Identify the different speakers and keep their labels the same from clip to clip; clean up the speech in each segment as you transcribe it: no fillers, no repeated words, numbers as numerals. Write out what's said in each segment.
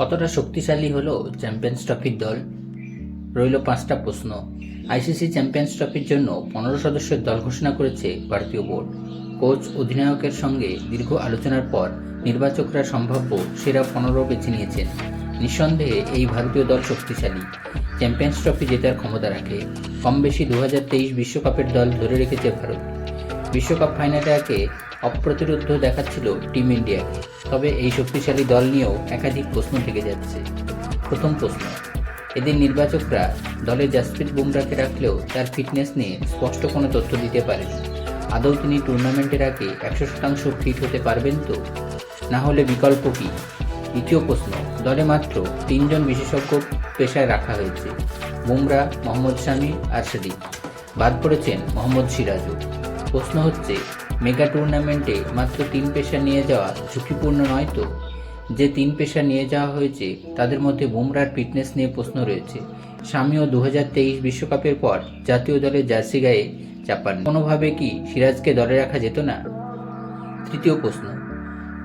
Speaker 1: কতটা শক্তিশালী হলো চ্যাম্পিয়ন্স ট্রফির দল? রইল 5টা প্রশ্ন। আইসিসি চ্যাম্পিয়ন্স ট্রফির জন্য 15 সদস্যের দল ঘোষণা করেছে ভারতীয় বোর্ড। কোচ অধিনায়কের সঙ্গে দীর্ঘ আলোচনার পর নির্বাচকরা সম্ভাব্য সেরা 15 বেছে নিয়েছেন। নিঃসন্দেহে এই ভারতীয় দল শক্তিশালী, চ্যাম্পিয়ন্স ট্রফি জেতার ক্ষমতা রাখে। কম বেশি 2023 বিশ্বকাপের দল ধরে রেখেছে ভারত। বিশ্বকাপ ফাইনালে আগে অপ্রতিরোধ্য দেখাচ্ছিল টিম ইন্ডিয়াকে। তবে এই শক্তিশালী দল নিয়েও একাধিক প্রশ্ন থেকে যাচ্ছে। প্রথম প্রশ্ন, এদিন নির্বাচকরা দলে জাসপ্রীত বুমরাকে রাখলেও তার ফিটনেস নিয়ে স্পষ্ট কোনো তথ্য দিতে পারেনি। আদৌ তিনি টুর্নামেন্টের আগে 100% ফিট হতে পারবেন তো? না হলে বিকল্প কি? দ্বিতীয় প্রশ্ন, দলে মাত্র 3 জন বিশেষজ্ঞ পেশায় রাখা হয়েছে, বুমরা, মোহাম্মদ শামি আর সিরাজ। বাদ পড়েছেন মোহাম্মদ সিরাজও। প্রশ্ন হচ্ছে, মেগা টুর্নামেন্টে মাত্র 3 পেশা নিয়ে যাওয়া ঝুঁকিপূর্ণ নয় তো? যে 3 পেশা নিয়ে যাওয়া হয়েছে তাদের মধ্যে বুমরার ফিটনেস নিয়ে প্রশ্ন রয়েছে। শামিও 2023 বিশ্বকাপের পর জাতীয় দলের জার্সি গায়ে চাপান। কোনোভাবে কি সিরাজকে দলে রাখা যেত না? তৃতীয় প্রশ্ন,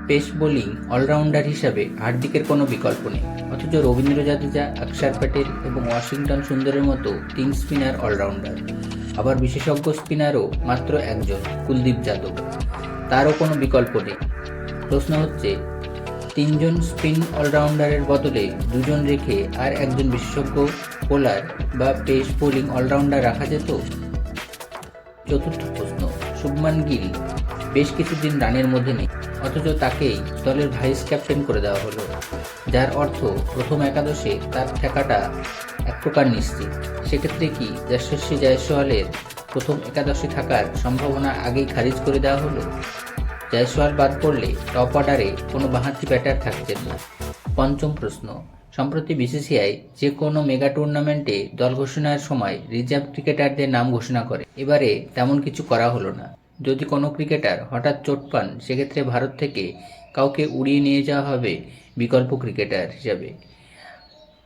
Speaker 1: পেস বোলিং অলরাউন্ডার হিসাবে হার্দিকের কোনো বিকল্প নেই, অথচ রবীন্দ্র জাদেজা, অক্ষর প্যাটেল এবং ওয়াশিংটন সুন্দরের মতো 3 স্পিনার অলরাউন্ডার। আবার বিশেষজ্ঞ স্পিনারও মাত্র একজন, কুলদীপ যাদব। তারও কোনো বিকল্প নেই। প্রশ্ন হচ্ছে, 3 জন স্পিন অলরাউন্ডারের বদলে 2 জন রেখে আর একজন বিশেষজ্ঞ বোলার বা পেস বোলিং অলরাউন্ডার রাখা যেত? চতুর্থ প্রশ্ন, শুভমান গিল বেশ কিছুদিন রানের মধ্যে নেই, অথচ তাকেই দলের ভাইস ক্যাপ্টেন করে দেওয়া হলো, যার অর্থ প্রথম একাদশে তার ঠেকাটা এক প্রকার নিশ্চিত। সেক্ষেত্রে কি যশস্বী জয়সওয়ালের প্রথম একাদশে থাকার সম্ভাবনা আগেই খারিজ করে দেওয়া হলো? জয়সওয়াল বাদ পড়লে টপ অর্ডারে কোনো বাঁহাতি ব্যাটার থাকছেন না। পঞ্চম প্রশ্ন, সম্প্রতি বিসিসিআই যে কোনো মেগা টুর্নামেন্টে দল ঘোষণার সময় রিজার্ভ ক্রিকেটারদের নাম ঘোষণা করে। এবারে তেমন কিছু করা হলো না। যদি কোনো ক্রিকেটার হঠাৎ চোট পান, সেক্ষেত্রে ভারত থেকে কাউকে উড়িয়ে নিয়ে যাওয়া হবে বিকল্প ক্রিকেটার হিসাবে,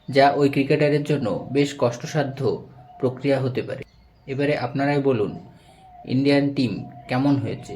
Speaker 1: যা ওই ক্রিকেটারের জন্য বেশ কষ্টসাধ্য প্রক্রিয়া হতে পারে। এবারে আপনারাই বলুন, ইন্ডিয়ান টিম কেমন হয়েছে?